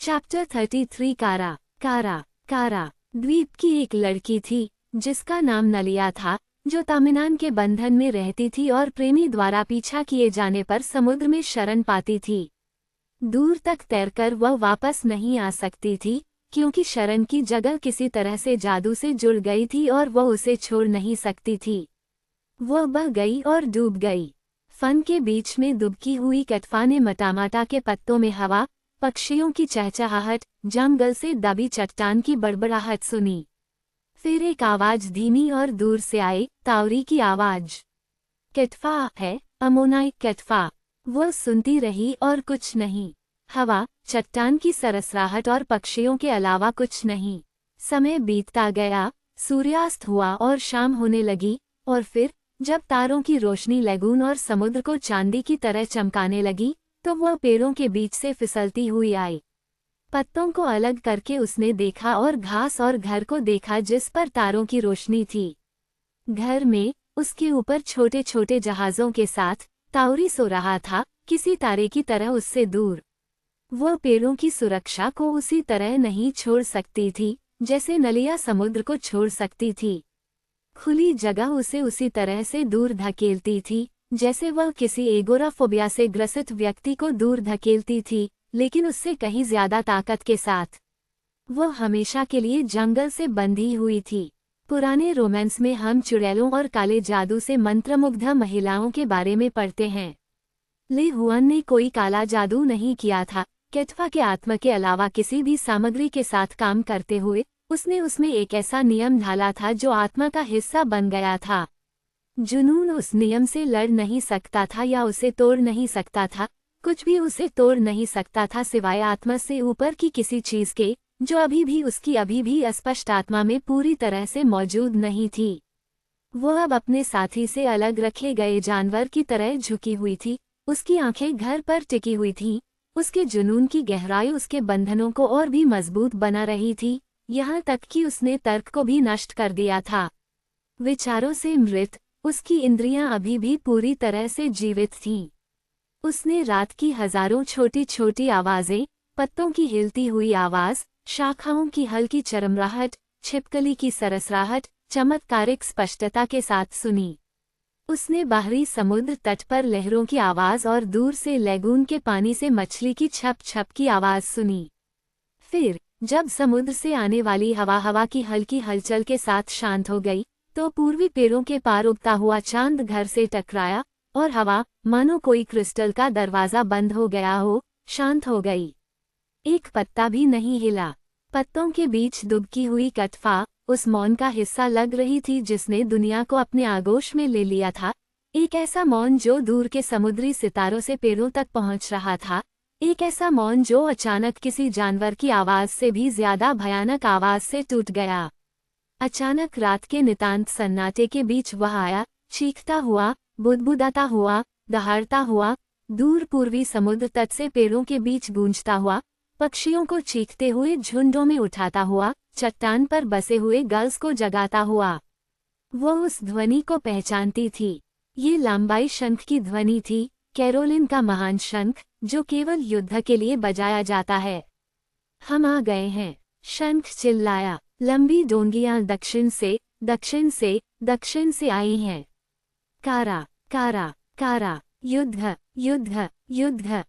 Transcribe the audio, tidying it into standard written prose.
Chapter 33 कारा। कारा कारा द्वीप की एक लड़की थी जिसका नाम नलिया था, जो तमिनान के बंधन में रहती थी और प्रेमी द्वारा पीछा किए जाने पर समुद्र में शरण पाती थी। दूर तक तैरकर वह वापस नहीं आ सकती थी, क्योंकि शरण की जगह किसी तरह से जादू से जुड़ गई थी और वह उसे छोड़ नहीं सकती थी। वह बह गई और डूब गई। फन के बीच में दुबकी हुई कैटफा ने मटामाटा के पत्तों में हवा, पक्षियों की चहचहाहट, जंगल से दबी चट्टान की बड़बड़ाहट सुनी। फिर एक आवाज धीमी और दूर से आई, ताउरी की आवाज। कैटफा है, अमोनाई कैटफा। वह सुनती रही और कुछ नहीं। हवा, चट्टान की सरसराहट और पक्षियों के अलावा कुछ नहीं। समय बीतता गया, सूर्यास्त हुआ और शाम होने लगी, और फिर जब तारों की रोशनी लैगून और समुद्र को चांदी की तरह चमकाने लगी, तो वह पेड़ों के बीच से फिसलती हुई आई। पत्तों को अलग करके उसने देखा और घास और घर को देखा जिस पर तारों की रोशनी थी। घर में, उसके ऊपर छोटे छोटे जहाज़ों के साथ, ताउरी सो रहा था, किसी तारे की तरह उससे दूर। वह पेड़ों की सुरक्षा को उसी तरह नहीं छोड़ सकती थी, जैसे नलिया समुद्र को छोड़ सकती थी। खुली जगह उसे उसी तरह से दूर धकेलती थी, जैसे वह किसी एगोराफोबिया से ग्रसित व्यक्ति को दूर धकेलती थी, लेकिन उससे कहीं ज्यादा ताकत के साथ। वह हमेशा के लिए जंगल से बंधी हुई थी। पुराने रोमांस में हम चुड़ैलों और काले जादू से मंत्रमुग्ध महिलाओं के बारे में पढ़ते हैं। ले हुआन ने कोई काला जादू नहीं किया था। कैटफा के आत्मा के अलावा किसी भी सामग्री के साथ काम करते हुए उसने उसमें एक ऐसा नियम ढाला था जो आत्मा का हिस्सा बन गया था। जुनून उस नियम से लड़ नहीं सकता था या उसे तोड़ नहीं सकता था। कुछ भी उसे तोड़ नहीं सकता था सिवाय आत्मा से ऊपर की किसी चीज के, जो अभी भी उसकी अभी भी अस्पष्ट आत्मा में पूरी तरह से मौजूद नहीं थी। वह अब अपने साथी से अलग रखे गए जानवर की तरह झुकी हुई थी। उसकी आंखें घर पर टिकी हुई थीं। उसके जुनून की गहराई उसके बंधनों को और भी मजबूत बना रही थी, यहाँ तक कि उसने तर्क को भी नष्ट कर दिया था। विचारों से मृत, उसकी इंद्रियां अभी भी पूरी तरह से जीवित थीं। उसने रात की हजारों छोटी छोटी आवाजें, पत्तों की हिलती हुई आवाज, शाखाओं की हल्की चरमराहट, छिपकली की सरसराहट, चमत्कारिक स्पष्टता के साथ सुनी। उसने बाहरी समुद्र तट पर लहरों की आवाज और दूर से लैगून के पानी से मछली की छप छप की आवाज सुनी। फिर जब समुद्र से आने वाली हवा की हल्की हलचल के साथ शांत हो गई, तो पूर्वी पेड़ों के पार उगता हुआ चांद घर से टकराया, और हवा, मानो कोई क्रिस्टल का दरवाजा बंद हो गया हो, शांत हो गई। एक पत्ता भी नहीं हिला। पत्तों के बीच दुबकी हुई कैटफा उस मौन का हिस्सा लग रही थी जिसने दुनिया को अपने आगोश में ले लिया था। एक ऐसा मौन जो दूर के समुद्री सितारों से पेड़ों तक पहुंच रहा था। एक ऐसा मौन जो अचानक किसी जानवर की आवाज से भी ज्यादा भयानक आवाज से टूट गया। अचानक रात के नितांत सन्नाटे के बीच वह आया, चीखता हुआ, बुदबुदाता हुआ, दहाड़ता हुआ, दूर पूर्वी समुद्र तट से पेड़ों के बीच गूंजता हुआ, पक्षियों को चीखते हुए झुंडों में उठाता हुआ, चट्टान पर बसे हुए गल्स को जगाता हुआ। वह उस ध्वनि को पहचानती थी। ये लंबाई शंख की ध्वनि थी, कैरोलिन का महान शंख, जो केवल युद्ध के लिए बजाया जाता है। हम आ गए हैं, शंख चिल्लाया। लंबी डोंगियां दक्षिण से आई हैं। कारा कारा कारा, युद्ध युद्ध युद्ध।